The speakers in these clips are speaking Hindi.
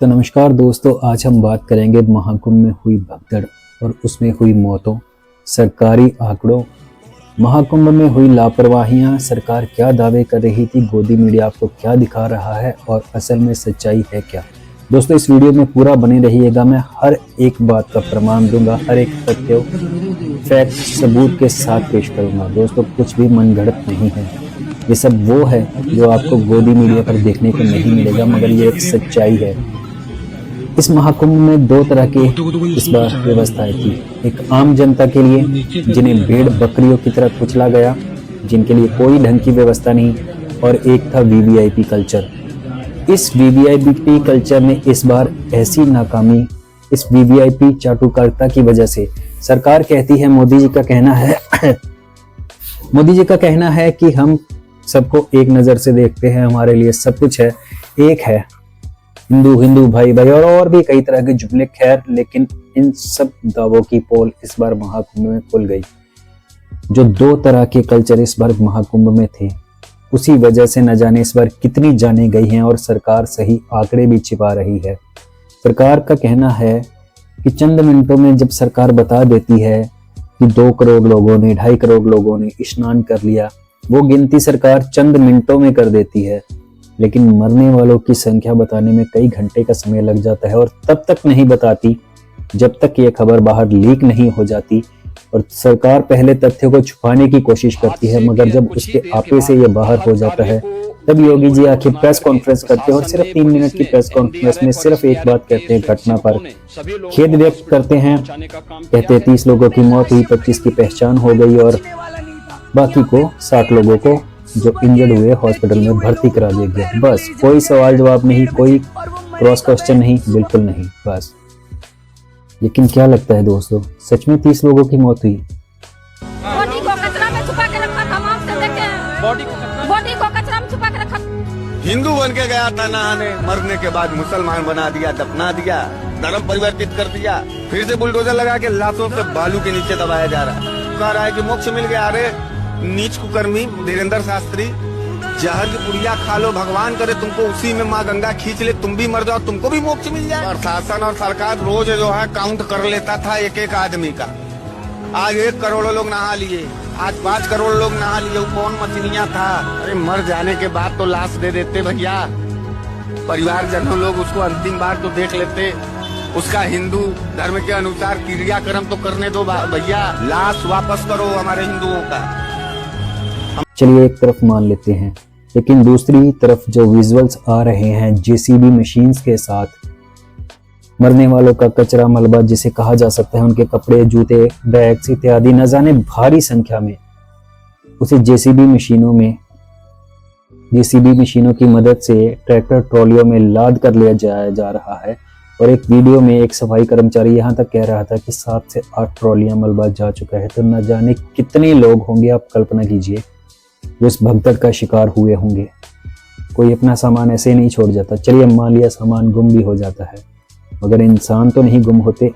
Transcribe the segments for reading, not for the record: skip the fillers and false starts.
तो नमस्कार दोस्तों, आज हम बात करेंगे महाकुंभ में हुई भगदड़ और उसमें हुई मौतों, सरकारी आंकड़ों, महाकुंभ में हुई लापरवाहियां, सरकार क्या दावे कर रही थी, गोदी मीडिया आपको क्या दिखा रहा है और असल में सच्चाई है क्या। दोस्तों इस वीडियो में पूरा बने रहिएगा। मैं हर एक बात का प्रमाण दूंगा, हर एक तथ्य फैक्ट सबूत के साथ पेश करूंगा। दोस्तों कुछ भी मनगढ़ंत नहीं है, ये सब वो है जो आपको गोदी मीडिया पर देखने को नहीं मिलेगा, मगर ये एक सच्चाई है। इस महाकुंभ में दो तरह की इस बार व्यवस्थाएं थी। एक आम जनता के लिए जिन्हें भेड़ बकरियों की तरह कुचला गया, जिनके लिए कोई ढंग की व्यवस्था नहीं, और एक था वीवीआईपी कल्चर। इस वीवीआईपी कल्चर ने इस बार ऐसी नाकामी, इस वीवीआईपी चाटुकारिता की वजह से, सरकार कहती है, मोदी जी का कहना है कि हम सबको एक नजर से देखते हैं, हमारे लिए सब कुछ है, एक है, हिंदू भाई और भी कई तरह के जुमले। खैर, लेकिन इन सब दावों की पोल इस बार महाकुंभ में खुल गई। जो दो तरह के कल्चर इस बार महाकुंभ में थे, उसी वजह से न जाने इस बार कितनी जाने गई हैं और सरकार सही आंकड़े भी छिपा रही है। सरकार का कहना है कि चंद मिनटों में जब सरकार बता देती है कि 2 करोड़ लोगों ने, 2.5 करोड़ लोगों ने स्नान कर लिया, वो गिनती सरकार चंद मिनटों में कर देती है, लेकिन मरने वालों की संख्या बताने में कई घंटे का समय लग जाता है और तब तक नहीं बताती जब तक ये खबर बाहर लीक नहीं हो जाती। और सरकार पहले तथ्यों को छुपाने की कोशिश करती है, मगर जब उसके आपे से ये बाहर हो जाता है तब योगी जी आखिर प्रेस कॉन्फ्रेंस करते हैं और सिर्फ 3 मिनट की प्रेस कॉन्फ्रेंस में सिर्फ एक बात कहते हैं, घटना पर खेद व्यक्त करते हैं। कहते हैं 30 लोगों की मौत हुई, 25 की पहचान हो गई और बाकी को 60 लोगों को जो इंजर्ड हुए हॉस्पिटल में भर्ती करा दिया गया। बस, कोई सवाल जवाब नहीं, कोई क्रॉस क्वेश्चन नहीं, बिल्कुल नहीं, बस। लेकिन क्या लगता है दोस्तों, सच में 30 लोगों की मौत हुई? बॉडी को कचरा में छुपा के रखा था, हम आपसे देखे हैं। बॉडी को कचरा में छुपा के रखा। हिंदू बन के गया था नहाने, मरने के बाद मुसलमान बना दिया, दफना दिया, धर्म परिवर्तित कर दिया, फिर से बुलडोजर लगा के लाशों से बालू के नीचे दबाया जा रहा है। कह रहा है कि मोक्ष मिल गया। अरे नीच कुकर्मी धीरेन्द्र शास्त्री, जहर की पुड़िया खा लो, भगवान करे तुमको उसी में माँ गंगा खींच ले, तुम भी मर जाओ, तुमको भी मोक्ष मिल जाए। प्रशासन और सरकार रोज जो है काउंट कर लेता था एक एक आदमी का। आज 1 करोड़ लोग नहा लिए, आज 5 करोड़ लोग नहा लिए। कौन मछलियाँ था? अरे मर जाने के बाद तो लाश दे देते भैया, परिवार जनों लोग उसको अंतिम बार तो देख लेते, उसका हिंदू धर्म के अनुसार क्रियाक्रम तो करने दो भैया। लाश वापस करो हमारे हिंदुओं का। चलिए एक तरफ मान लेते हैं, लेकिन दूसरी तरफ जो विजुअल्स आ रहे हैं जेसीबी मशीन्स के साथ, मरने वालों का कचरा मलबा जिसे कहा जा सकता है, उनके कपड़े, जूते, बैग्स इत्यादि न जाने भारी संख्या में उसे जेसीबी मशीनों की मदद से ट्रैक्टर ट्रॉलियों में लाद कर लिया जाया जा रहा है। और एक वीडियो में एक सफाई कर्मचारी यहाँ तक कह रहा था कि 7 से 8 ट्रॉलियां मलबा जा चुका है। तो न जाने कितने लोग होंगे, आप कल्पना कीजिए, जो इस भगदड़ का शिकार हुए होंगे। कोई अपना सामान ऐसे नहीं छोड़ जाता। चलिए मान लिया सामान गुम भी हो जाता है, मगर इंसान तो नहीं गुम होते।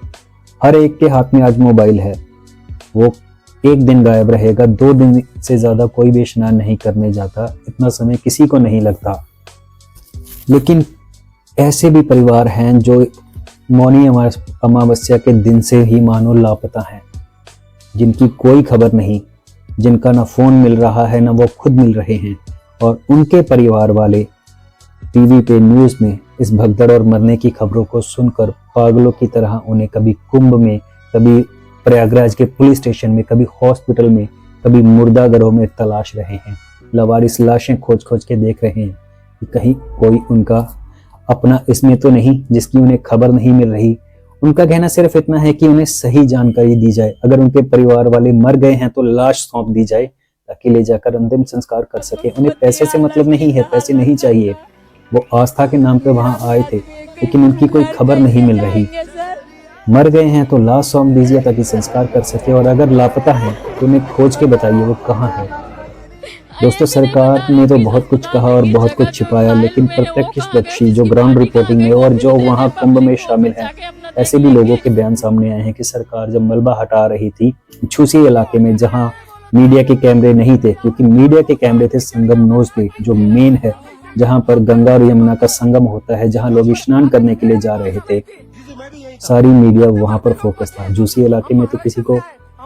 हर एक के हाथ में आज मोबाइल है, वो एक दिन गायब रहेगा, 2 दिन से ज्यादा कोई भी स्नान नहीं करने जाता, इतना समय किसी को नहीं लगता। लेकिन ऐसे भी परिवार हैं जो मौनी अमावस्या के दिन से ही मानो लापता हैं, जिनकी कोई खबर नहीं, जिनका ना फोन मिल रहा है ना वो खुद मिल रहे हैं, और उनके परिवार वाले टीवी पे न्यूज़ में इस भगदड़ और मरने की खबरों को सुनकर पागलों की तरह उन्हें कभी कुंभ में, कभी प्रयागराज के पुलिस स्टेशन में, कभी हॉस्पिटल में, कभी मुर्दाघरों में तलाश रहे हैं। लावारिस लाशें खोज खोज के देख रहे हैं कि कहीं कोई उनका अपना इसमें तो नहीं जिसकी उन्हें खबर नहीं मिल रही। उनका कहना सिर्फ इतना है कि उन्हें सही जानकारी दी जाए, अगर उनके परिवार वाले मर गए हैं तो लाश सौंप दी जाए ताकि ले जाकर अंतिम संस्कार कर सके। उन्हें पैसे से मतलब नहीं है, पैसे नहीं चाहिए, वो आस्था के नाम पे वहां आए थे, लेकिन उनकी कोई खबर नहीं मिल रही। मर गए हैं तो लाश सौंप दीजिए ताकि संस्कार कर सके, और अगर लापता है तो उन्हें खोज के बताइए वो कहाँ है। दोस्तों सरकार ने तो बहुत कुछ कहा और बहुत कुछ छिपाया, लेकिन प्रत्यक्षदर्शी जो ग्राउंड रिपोर्टिंग है और जो वहां कुंभ में शामिल हैं, ऐसे भी लोगों के बयान सामने आए हैं कि सरकार जब मलबा हटा रही थी छूसी इलाके में, जहां मीडिया के कैमरे नहीं थे, क्योंकि मीडिया के कैमरे थे संगम नोज पे, जो मेन है जहां पर गंगा और यमुना का संगम होता है, जहां लोग स्नान करने के लिए जा रहे थे। सारी मीडिया वहां पर फोकस था। जूसी इलाके में तो किसी को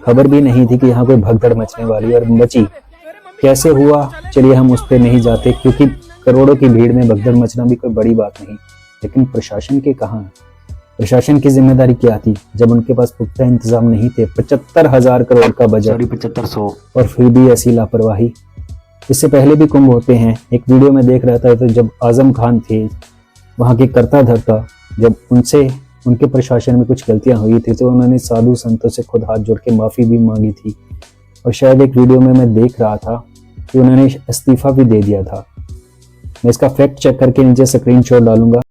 खबर भी नहीं थी कि यहाँ कोई भगदड़ मचने वाली और मची। कैसे हुआ, चलिए हम उस पर नहीं जाते, क्योंकि करोड़ों की भीड़ में भगदड़ मचना भी कोई बड़ी बात नहीं। लेकिन प्रशासन के कहाँ, प्रशासन की जिम्मेदारी क्या थी जब उनके पास पुख्ता इंतजाम नहीं थे? 75,000 करोड़ का बजट, 7500, और फिर भी ऐसी लापरवाही। इससे पहले भी कुंभ होते हैं। एक वीडियो में देख रहा था तो जब आजम खान थे वहां के कर्ता धर्ता, जब उनसे उनके प्रशासन में कुछ गलतियां हुई थी तो उन्होंने साधु संतों से खुद हाथ जोड़ के माफी भी मांगी थी। और शायद एक वीडियो में मैं देख रहा था कि उन्होंने इस्तीफा भी दे दिया था। मैं इसका फैक्ट चेक करके नीचे स्क्रीनशॉट डालूंगा।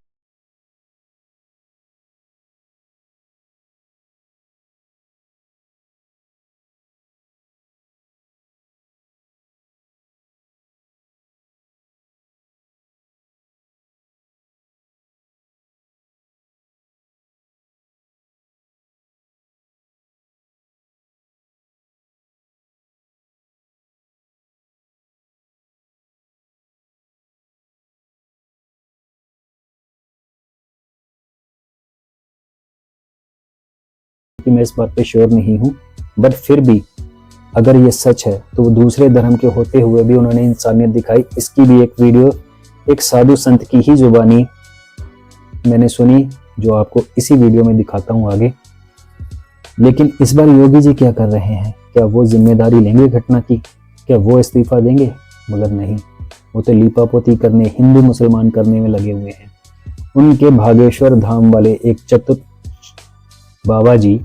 कि मैं इस बात पे श्योर नहीं हूँ, बट फिर भी अगर ये सच है तो वो दूसरे धर्म के होते हुए भी उन्होंने इंसानियत दिखाई। इसकी भी एक वीडियो एक साधु संत की ही जुबानी मैंने सुनी, जो आपको इसी वीडियो में दिखाता हूँ आगे। लेकिन इस बार योगी जी क्या कर रहे हैं? क्या वो जिम्मेदारी लेंगे घटना की? क्या वो इस्तीफा देंगे? मगर नहीं, वो तो लीपापोती करने, हिंदू मुसलमान करने में लगे हुए हैं। उनके भागेश्वर धाम वाले एक चतुर बाबा जी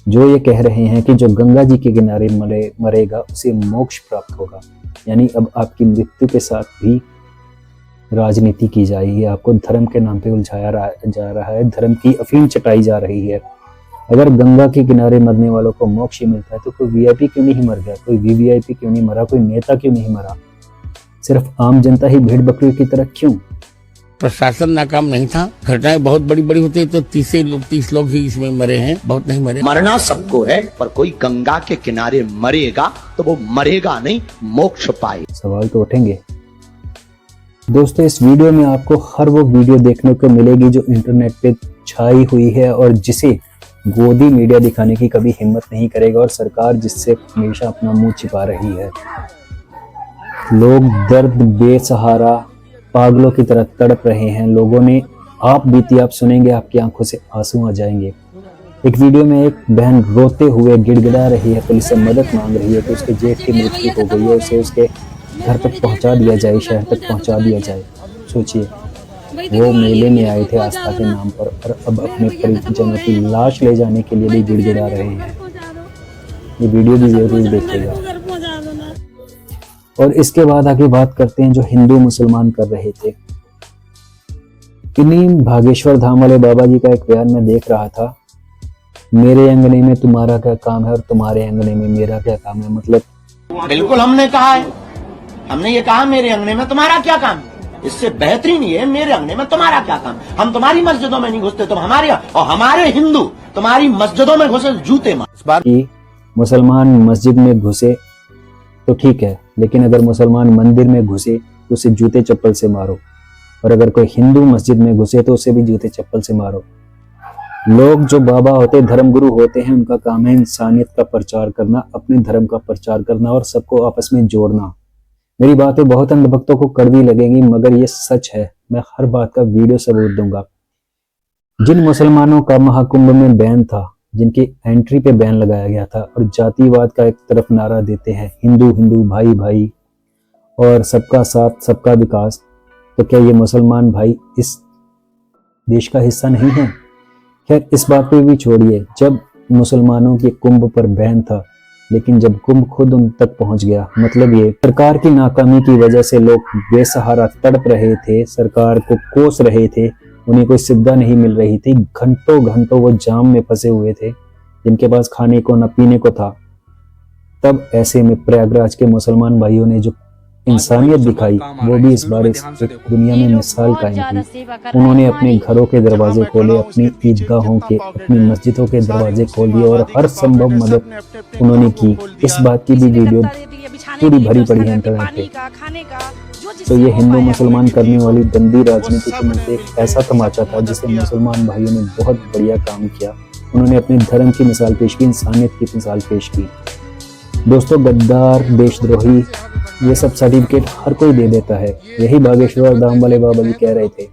जो ये कह रहे हैं कि जो गंगा जी के किनारे मरेगा उसे मोक्ष प्राप्त होगा। यानी अब आपकी मृत्यु के साथ भी राजनीति की जाएगी, आपको धर्म के नाम पे उलझाया जा रहा है, धर्म की अफीम चटाई जा रही है। अगर गंगा के किनारे मरने वालों को मोक्ष ही मिलता है तो कोई वीआईपी क्यों नहीं मर गया, कोई वीवीआईपी क्यों नहीं मरा, कोई नेता क्यों नहीं मरा? सिर्फ आम जनता ही भेड़ बकरियों की तरह क्यों? प्रशासन नाकाम नहीं था। घटनाएं बहुत बड़ी बड़ी होती है तो 30 लोग ही इसमें मरे हैं, बहुत नहीं मरे। मरना सबको है, पर कोई गंगा के किनारे मरेगा तो वो मरेगा नहीं, मोक्ष पाए। सवाल तो उठेंगे। दोस्तों, इस वीडियो में आपको हर वो वीडियो देखने को मिलेगी जो इंटरनेट पे छाई हुई है और जिसे गोदी मीडिया दिखाने की कभी हिम्मत नहीं करेगा, और सरकार जिससे हमेशा अपना मुंह छिपा रही है। लोग दर्द बेसहारा पागलों की तरह तड़प रहे हैं। लोगों ने आप बीती आप सुनेंगे, आपकी आंखों से आंसू आ जाएंगे। एक वीडियो में एक बहन रोते हुए गिड़गिड़ा रही है, पुलिस से मदद मांग रही है कि उसके जेठ की मृत्यु हो गई है, उसे उसके घर तक पहुंचा दिया जाए, शहर तक पहुंचा दिया जाए। सोचिए, वो मेले में आए थे आस्था के नाम पर और अब अपने परिजनों की लाश ले जाने के लिए भी गिड़गिड़ा रहे हैं। ये वीडियो भी जरूर देखिएगा। और इसके बाद आगे बात करते हैं जो हिंदू मुसलमान कर रहे थे। इन्हीं भागेश्वर धाम वाले बाबा जी का एक बयान में देख रहा था, मेरे अंगने में तुम्हारा क्या काम है और तुम्हारे अंगने में मेरा क्या काम है। मतलब बिल्कुल हमने कहा है, हमने ये कहा मेरे अंगने में तुम्हारा क्या काम है। इससे बेहतरीन ये मेरे अंगने में तुम्हारा क्या काम। हम तुम्हारी मस्जिदों में नहीं घुसते, तुम हमारे, और हमारे हिंदू तुम्हारी मस्जिदों में घुसे जूते मार। मुसलमान मस्जिद में घुसे तो ठीक है, लेकिन अगर मुसलमान मंदिर में घुसे तो उसे जूते चप्पल से मारो, और अगर कोई हिंदू मस्जिद में घुसे तो उसे भी जूते चप्पल से मारो। लोग जो बाबा होते, धर्मगुरु होते हैं, उनका काम है इंसानियत का प्रचार करना, अपने धर्म का प्रचार करना और सबको आपस में जोड़ना। मेरी बातें बहुत अंधभक्तों को कड़वी लगेंगी, मगर ये सच है। मैं हर बात का वीडियो सबूत दूंगा। जिन मुसलमानों का महाकुंभ में बैन था, जिनकी एंट्री पे बैन लगाया गया था और जातिवाद का एक तरफ नारा देते हैं, हिंदू हिंदू भाई भाई और सबका साथ सबका विकास, तो क्या ये मुसलमान भाई इस देश का हिस्सा नहीं है? खैर, इस बात पे भी छोड़िए। जब मुसलमानों के कुंभ पर बैन था, लेकिन जब कुंभ खुद उन तक पहुंच गया, मतलब ये सरकार की नाकामी की वजह से लोग बेसहारा तड़प रहे थे, सरकार को कोस रहे थे, उन्हें कोई सुविधा नहीं मिल रही थी, घंटों घंटों वो जाम में फंसे हुए थे, जिनके पास खाने को न पीने को था। तब ऐसे में प्रयागराज के मुसलमान भाइयों ने जो इंसानियत दिखाई, वो भी इस बार इस दुनिया में मिसाल कायम की। उन्होंने अपने घरों के दरवाजे खोले, अपनी ईदगाहों के, अपनी मस्जिदों के दरवाजे खोल दिए और हर संभव मदद उन्होंने की। इस बात की भी वीडियो पूरी भरी पड़ी है इंटरनेट पे। तो ये हिंदू मुसलमान करने वाली गंदी राजनीति के मुद्दे एक ऐसा तमाचा था जिसे मुसलमान भाइयों ने बहुत बढ़िया काम किया। उन्होंने अपने धर्म की मिसाल पेश की, इंसानियत की मिसाल पेश की। दोस्तों, गद्दार, देशद्रोही, ये सब सर्टिफिकेट हर कोई दे देता है। यही बागेश्वर धाम वाले बाबा जी कह रहे थे,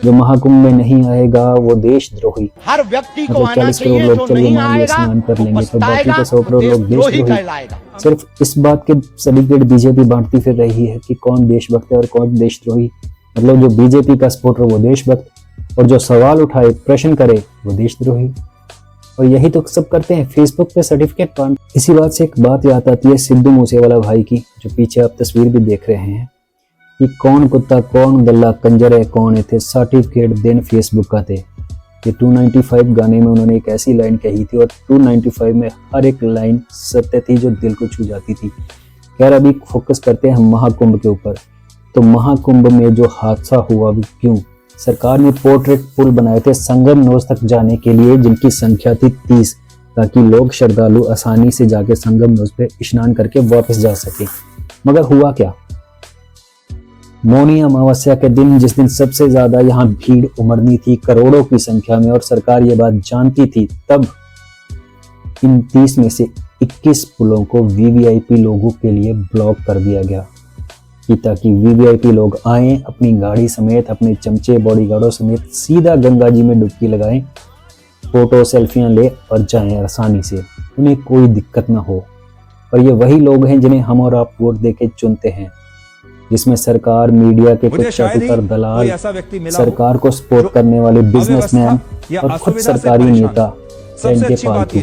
जो महाकुंभ में नहीं आएगा वो देशद्रोही। हर व्यक्ति को मतलब 40 करोड़ लोग चलिए मान लिया स्नान कर लेंगे, तो बाकी के 100 करोड़ लोग देशद्रोही। सिर्फ इस बात के सर्टिफिकेट बीजेपी बांटती फिर रही है कि कौन देशभक्त है और कौन देशद्रोही। मतलब जो बीजेपी का सपोर्टर वो देशभक्त, और जो सवाल उठाए, प्रश्न करे, वो देशद्रोही। और यही तो सब करते हैं, फेसबुक पे सर्टिफिकेट बांट। इसी बात से एक बात याद आती है सिद्धू मूसेवाला भाई की, जो पीछे आप तस्वीर भी देख रहे हैं, कि कौन कुत्ता कौन गल्ला कंजर है कौन थे, सर्टिफिकेट देन फेसबुक का थे। ये 295 गाने में उन्होंने एक ऐसी लाइन कही थी, और 295 में हर एक लाइन सत्य थी जो दिल को छू जाती थी। खैर, अभी फोकस करते हैं हम महाकुंभ के ऊपर। तो महाकुंभ में जो हादसा हुआ भी क्यों? सरकार ने पोर्ट्रेट पुल बनाए थे संगम नोज तक जाने के लिए, जिनकी संख्या थी 30, ताकि लोग श्रद्धालु आसानी से जाके संगम नोज पे स्नान करके वापस जा सके। मगर हुआ क्या? मौनी अमावस्या के दिन, जिस दिन सबसे ज्यादा यहाँ भीड़ उमड़नी थी करोड़ों की संख्या में, और सरकार ये बात जानती थी, तब इन 30 में से 21 पुलों को वीवीआईपी लोगों के लिए ब्लॉक कर दिया गया, कि ताकि वीवीआईपी लोग आए, अपनी गाड़ी समेत, अपने चमचे बॉडीगार्डों समेत सीधा गंगा जी में डुबकी लगाएं, फोटो सेल्फियां ले और जाएं आसानी से, उन्हें कोई दिक्कत ना हो। और ये वही लोग हैं जिन्हें हम और आप वोट देके चुनते हैं, जिसमें सरकार, मीडिया के कुछ चाटुकार दलाल, सरकार को सपोर्ट करने वाले बिजनेसमैन और खुद सरकारी नेता इनके पालतू।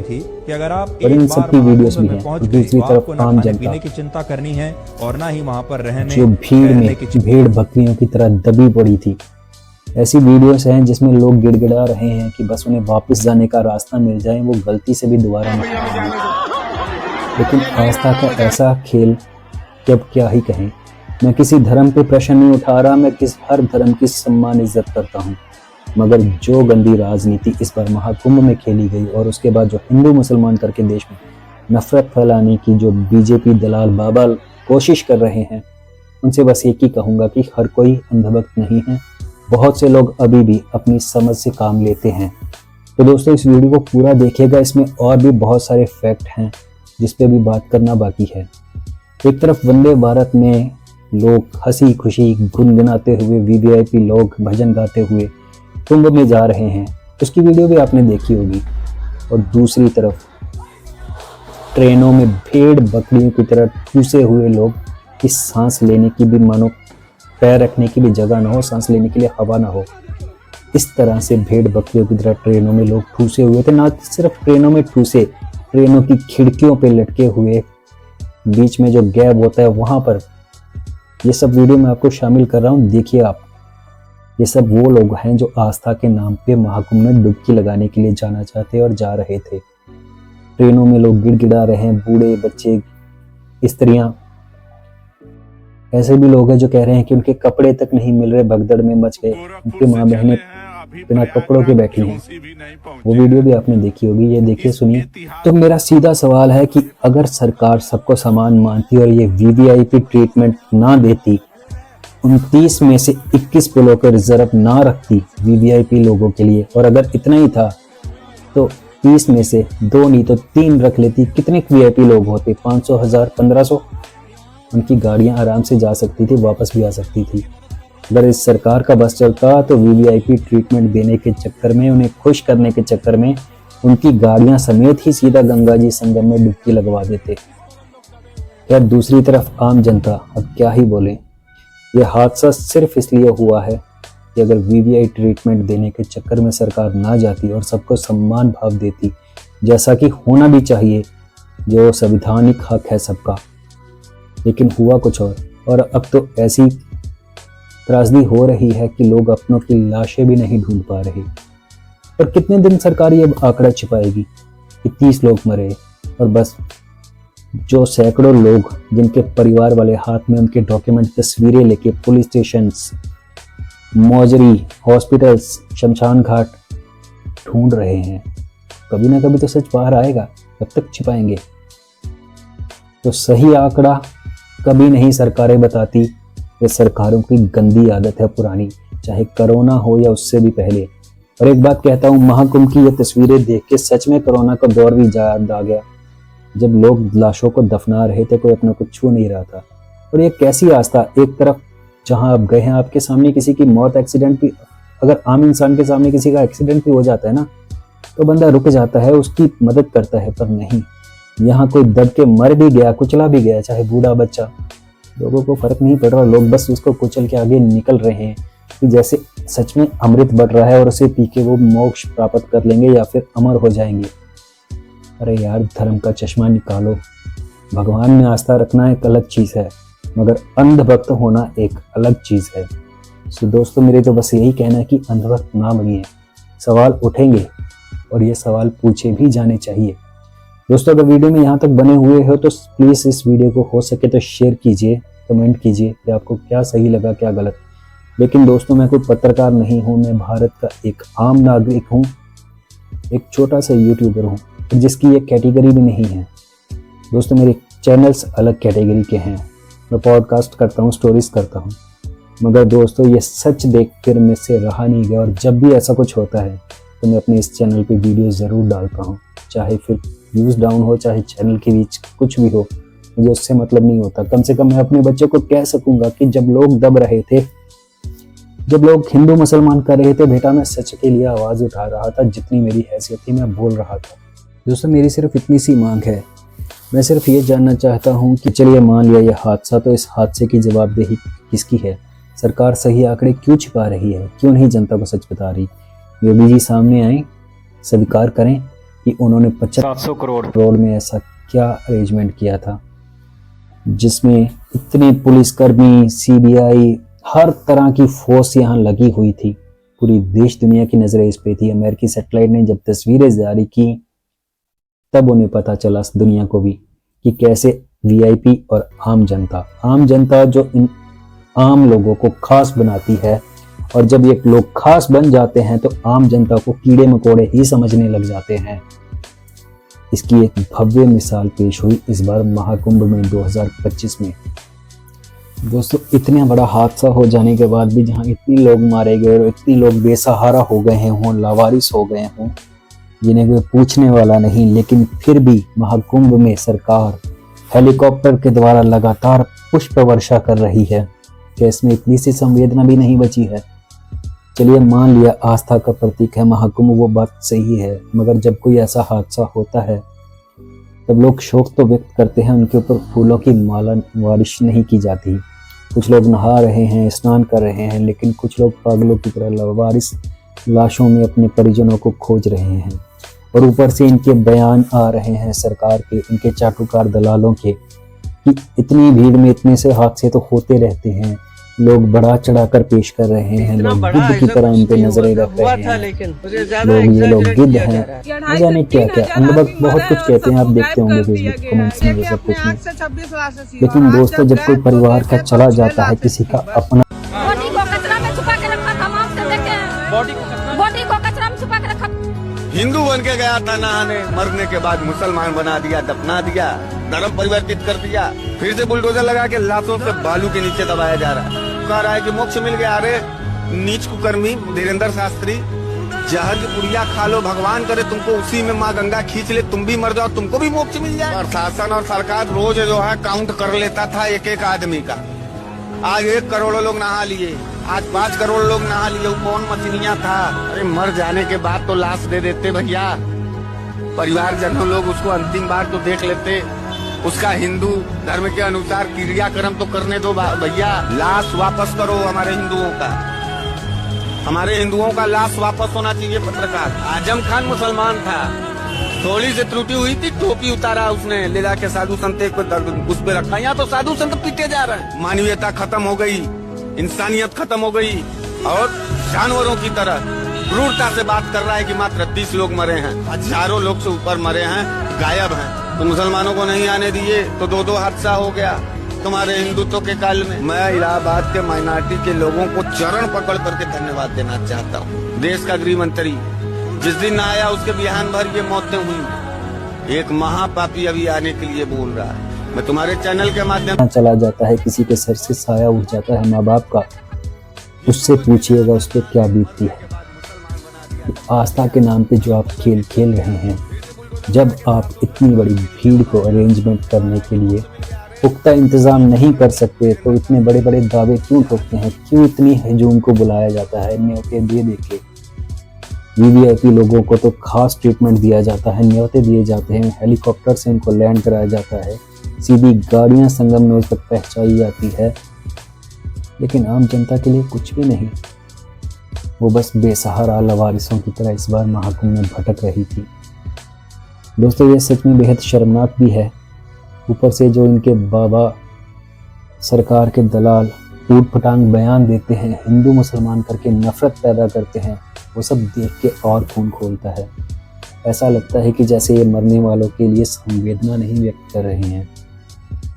और इन सबकी वीडियोस भी हैं। दूसरी तरफ आम जनता की चिंता करनी है और ना ही वहां पर रहने, जो भीड़ में भेड़ बकरियों की तरह दबी पड़ी थी। ऐसी वीडियोस हैं जिसमें लोग गिड़गिड़ा रहे हैं कि बस उन्हें वापस जाने का रास्ता मिल जाए, वो गलती से भी दोबारा नहीं आएंगे। लेकिन आस्था का ऐसा खेल कि अब क्या ही कहें। मैं किसी धर्म पे प्रश्न नहीं उठा रहा, मैं हर धर्म की सम्मान इज्जत करता हूँ, मगर जो गंदी राजनीति इस बार महाकुंभ में खेली गई, और उसके बाद जो हिंदू मुसलमान करके देश में नफरत फैलाने की जो बीजेपी दलाल बाबा कोशिश कर रहे हैं, उनसे बस एक ही कहूँगा कि हर कोई अंधभक्त नहीं है। बहुत से लोग अभी भी अपनी समझ से काम लेते हैं। तो दोस्तों, इस वीडियो को पूरा देखिएगा, इसमें और भी बहुत सारे फैक्ट हैं जिस पे भी बात करना बाकी है। एक तरफ वंदे भारत में लोग हंसी खुशी गुनगुनाते हुए, वीवीआईपी लोग भजन गाते हुए कुंभ में जा रहे हैं, उसकी वीडियो भी आपने देखी होगी। और दूसरी तरफ ट्रेनों में भेड़ बकरियों की तरह ठूसे हुए लोग, इस सांस लेने की भी मानो पैर रखने की भी जगह ना हो, सांस लेने के लिए हवा ना हो, इस तरह से भेड़ बकरियों की तरह ट्रेनों में लोग ठूसे हुए थे। ना सिर्फ ट्रेनों में ठूसे, ट्रेनों की खिड़कियों पे लटके हुए, बीच में जो गैप होता है वहां पर। ये सब वीडियो मैं आपको शामिल कर रहा हूँ, देखिए आप। ये सब वो लोग हैं जो आस्था के नाम पे महाकुंभ में डुबकी लगाने के लिए जाना चाहते और जा रहे थे। ट्रेनों में लोग गिड़गिड़ा रहे हैं, बूढ़े, बच्चे, स्त्रियां। ऐसे भी लोग हैं जो कह रहे हैं कि उनके कपड़े तक नहीं मिल रहे, भगदड़ में मच गए, उनकी माँ बहनें बिना कपड़ों के बैठी हैं। वो वीडियो भी आपने देखी होगी, ये देखिए, सुनिए। तो मेरा सीधा सवाल है कि अगर सरकार सबको समान मानती और ये वीवीआईपी ट्रीटमेंट ना देती, 29 में से 21 पुलों को रिजर्व ना रखती वीवीआईपी लोगों के लिए, और अगर इतना ही था तो 30 में से 2 नहीं तो 3 रख लेती, कितने वीआईपी लोग होते? 500, 1000, 1500। उनकी गाड़ियां आराम से जा सकती थी, वापस भी आ सकती थी। अगर इस सरकार का बस चलता तो वीवीआईपी ट्रीटमेंट देने के चक्कर में, उन्हें खुश करने के चक्कर में, उनकी गाड़ियां समेत ही सीधा गंगा जी संगम में डुबकी लगवा देते। यार, दूसरी तरफ आम जनता, अब क्या ही बोले। ये हादसा सिर्फ इसलिए हुआ है कि अगर वीवीआई ट्रीटमेंट देने के चक्कर में सरकार ना जाती और सबको सम्मान भाव देती, जैसा कि होना भी चाहिए, जो संवैधानिक हक है सबका, लेकिन हुआ कुछ और अब तो ऐसी त्रासदी हो रही है कि लोग अपनों की लाशें भी नहीं ढूंढ पा रहे। और कितने दिन सरकार ये आंकड़ा छिपाएगी कि 30 लोग मरे, और बस जो सैकड़ों लोग जिनके परिवार वाले हाथ में उनके डॉक्यूमेंट, तस्वीरें लेके पुलिस स्टेशन, मौजरी, हॉस्पिटल्स, शमशान घाट ढूंढ रहे हैं, कभी ना कभी तो सच बाहर आएगा, कब तक छिपाएंगे? तो सही आंकड़ा कभी नहीं सरकारें बताती। ये सरकारों की गंदी आदत है पुरानी, चाहे कोरोना हो या उससे भी पहले। और एक बात कहता हूँ, महाकुंभ की ये तस्वीरें देख के सच में कोरोना का दौर भी याद आ गया, जब लोग लाशों को दफना रहे थे, कोई अपने को छू नहीं रहा था। और ये कैसी आस्था, एक तरफ जहां आप गए हैं आपके सामने किसी की मौत, एक्सीडेंट भी, अगर आम इंसान के सामने किसी का एक्सीडेंट भी हो जाता है ना, तो बंदा रुक जाता है, उसकी मदद करता है। पर नहीं, यहाँ कोई दब के मर भी गया, कुचला भी गया, चाहे बूढ़ा बच्चा, लोगों को फर्क नहीं पड़ रहा। लोग बस उसको कुचल के आगे निकल रहे हैं कि जैसे सच में अमृत बढ़ रहा है और उसे पी के वो मोक्ष प्राप्त कर लेंगे या फिर अमर हो जाएंगे। अरे यार, धर्म का चश्मा निकालो। भगवान में आस्था रखना एक अलग चीज है, मगर अंधभक्त होना एक अलग चीज है। तो दोस्तों, मेरे तो बस यही कहना है कि अंधभक्त ना बनिए। सवाल उठेंगे और ये सवाल पूछे भी जाने चाहिए। दोस्तों, अगर वीडियो में यहाँ तक बने हुए हो तो प्लीज इस वीडियो को हो सके तो शेयर कीजिए, कमेंट कीजिए कि आपको क्या सही लगा, क्या गलत। लेकिन दोस्तों, मैं कोई पत्रकार नहीं हूँ, मैं भारत का एक आम नागरिक हूँ, एक छोटा सा यूट्यूबर हूँ जिसकी ये कैटेगरी भी नहीं है। दोस्तों, मेरे चैनल्स अलग कैटेगरी के हैं, मैं पॉडकास्ट करता हूँ, स्टोरीज करता हूँ, मगर दोस्तों ये सच देख कर मेरे से रहा नहीं गया। और जब भी ऐसा कुछ होता है तो मैं अपने इस चैनल पे वीडियो ज़रूर डालता हूँ, चाहे फिर व्यूज़ डाउन हो, चाहे चैनल के बीच कुछ भी हो, मुझे उससे मतलब नहीं होता। कम से कम मैं अपने बच्चों को कह सकूंगा कि जब लोग दब रहे थे, जब लोग हिंदू मुसलमान कर रहे थे, बेटा मैं सच के लिए आवाज़ उठा रहा था, जितनी मेरी हैसियत थी मैं बोल रहा था। दोस्तों, मेरी सिर्फ इतनी सी मांग है, मैं सिर्फ ये जानना चाहता हूँ कि चलिए मान लिया ये हादसा, तो इस हादसे की जवाबदेही किसकी है? सरकार सही आंकड़े क्यों छिपा रही है? क्यों नहीं जनता को सच बता रही? योगी जी सामने आए, स्वीकार करें कि उन्होंने 700 करोड़ में ऐसा क्या अरेंजमेंट किया था जिसमें इतने पुलिसकर्मी, सीबीआई, हर तरह की फोर्स यहाँ लगी हुई थी। पूरी देश दुनिया की नजरें इस पे थी। अमेरिकी सैटेलाइट ने जब तस्वीरें जारी की तब उन्हें पता चला दुनिया को भी कि कैसे वीआईपी और आम जनता जो इन आम लोगों को खास बनाती है, और जब ये लोग खास बन जाते हैं तो आम जनता को कीड़े मकोड़े ही समझने लग जाते हैं। इसकी एक भव्य मिसाल पेश हुई इस बार महाकुंभ में 2025 में। दोस्तों, इतना बड़ा हादसा हो जाने के बाद भी जहां इतने लोग मारे गए और इतने लोग बेसहारा हो गए हों, लावारिस हो गए हों, जिन्हें कोई पूछने वाला नहीं, लेकिन फिर भी महाकुंभ में सरकार हेलीकॉप्टर के द्वारा लगातार पुष्प वर्षा कर रही है। क्या इसमें इतनी सी संवेदना भी नहीं बची है? चलिए मान लिया आस्था का प्रतीक है महाकुंभ, वो बात सही है, मगर जब कोई ऐसा हादसा होता है तब लोग शोक तो व्यक्त करते हैं, उनके ऊपर फूलों की माला बारिश नहीं की जाती। कुछ लोग नहा रहे हैं, स्नान कर रहे हैं, लेकिन कुछ लोग पागलों की तरह लावारिस लाशों में अपने परिजनों को खोज रहे हैं। और ऊपर से इनके बयान आ रहे हैं सरकार के, इनके चाटुकार दलालों के, कि इतनी भीड़ में इतने से हादसे तो होते रहते हैं, लोग बढ़ा चढ़ाकर पेश कर रहे हैं, लोग गिद्ध की तरह इन पे नजरें रख रहे हैं, ये लोग गिद्ध हैं, न जाने क्या क्या, अंधभक्त बहुत कुछ कहते हैं, आप देखते होंगे फेसबुक कमेंट्स में ये सब कुछ नहीं। लेकिन दोस्तों, जब कोई परिवार का चला जाता है, किसी का अपना, बॉडी को कचरा में छुपा के रखा था, हम आपसे देखे हैं। बॉडी को कचरा में छुपा के रखा। हिंदू बन के गया था नहाने, मरने के बाद मुसलमान बना दिया, दफना दिया, धर्म परिवर्तित कर दिया, फिर से बुलडोजर लगा के लाशों से बालू के नीचे दबाया जा रहा है। कह रहा है कि मोक्ष मिल गया। अरे नीच कुकर्मी धीरेन्द्र शास्त्री, जहर की पुड़िया खा लो, भगवान करे तुमको उसी में माँ गंगा खींच ले, तुम भी मर जाओ, तुमको भी मोक्ष मिल जाए। प्रशासन और सरकार रोज जो है काउंट कर लेता था एक एक आदमी का। आज 1 करोड़ लोग नहा लिए, आज 5 करोड़ लोग नहा लिए। वो कौन मछलियाँ था? अरे मर जाने के बाद तो लाश दे देते भैया, परिवारजनों लोग उसको अंतिम बार तो देख लेते, उसका हिंदू धर्म के अनुसार क्रियाक्रम तो करने दो भैया। लाश वापस करो हमारे हिंदुओं का लाश वापस होना चाहिए। पत्रकार आजम खान मुसलमान था, थोड़ी सी त्रुटि हुई थी, टोपी उतारा उसने, ले जाके साधु संत उस पे रखा। यहाँ तो साधु संत पीटे जा रहे हैं। मानवीयता खत्म हो गई, इंसानियत खत्म हो गई, और जानवरों की तरह क्रूरता से बात कर रहा है कि मात्र 30 लोग मरे हैं, हजारों लोग से ऊपर मरे हैं, गायब हैं। तो मुसलमानों को नहीं आने दिए तो 2-2 हादसा हो गया तुम्हारे हिंदुत्व के काल में। मैं इलाहाबाद के माइनॉरिटी के लोगों को चरण पकड़ करके धन्यवाद देना चाहता हूँ। देश का गृह मंत्री जिस दिन आया उसके बिहान भर ये मौतें हुई। एक महापापी अभी आने के लिए बोल रहा है। मैं तुम्हारे चैनल के माध्यम चला जाता है, किसी के सर से साया उठ जाता है माँ बाप का, उससे पूछिएगा उस पर क्या बीतती है। आस्था के नाम पे जो आप खेल खेल रहे हैं, जब आप इतनी बड़ी भीड़ को अरेंजमेंट करने के लिए पुख्ता इंतजाम नहीं कर सकते तो इतने बड़े बड़े दावे क्यों ठोकते हैं? क्यों इतनी हजूम को बुलाया जाता है? न्योते दे के वीवीआईपी लोगों को तो खास ट्रीटमेंट दिया जाता है, न्योते दिए जाते हैं, हेलीकॉप्टर से उनको लैंड कराया जाता है, सीधी गाड़ियां संगमनोर तक पहुंचाई जाती है, लेकिन आम जनता के लिए कुछ भी नहीं। वो बस बेसहारा लवारिसों की तरह इस बार महाकुंभ में भटक रही थी। दोस्तों, ये सच में बेहद शर्मनाक भी है। ऊपर से जो इनके बाबा सरकार के दलाल टूट फटांग बयान देते हैं, हिंदू मुसलमान करके नफरत पैदा करते हैं, वो सब देख के और खून खोलता है। ऐसा लगता है कि जैसे ये मरने वालों के लिए संवेदना नहीं व्यक्त कर रहे हैं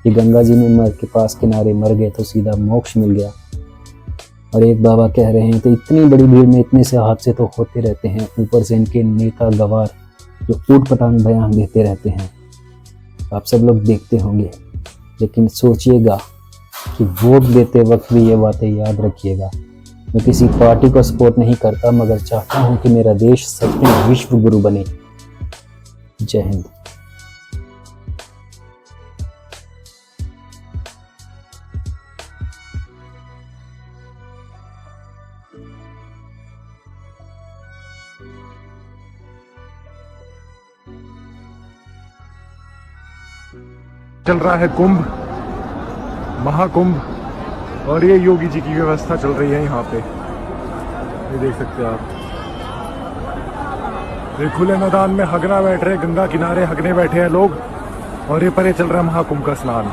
कि गंगा जी में मर के पास किनारे मर गए तो सीधा मोक्ष मिल गया। और एक बाबा कह रहे हैं तो इतनी बड़ी भीड़ में इतने से हादसे तो होते रहते हैं, ऊपर से इनके नेता गवार जो ऊट पटांग बयान देते रहते हैं। आप सब लोग देखते होंगे, लेकिन सोचिएगा कि वोट देते वक्त भी ये बातें याद रखिएगा। मैं किसी पार्टी को सपोर्ट नहीं करता, मगर चाहता हूं कि मेरा देश सच में विश्व गुरु बने। जय हिंद। चल रहा है कुंभ, महाकुंभ, और ये योगी जी की व्यवस्था चल रही है यहाँ पे। ये देख सकते हैं आप, ये खुले मैदान में हगना बैठ रहे, गंगा किनारे हगने बैठे हैं लोग, और ये परे चल रहा है महाकुंभ का स्नान।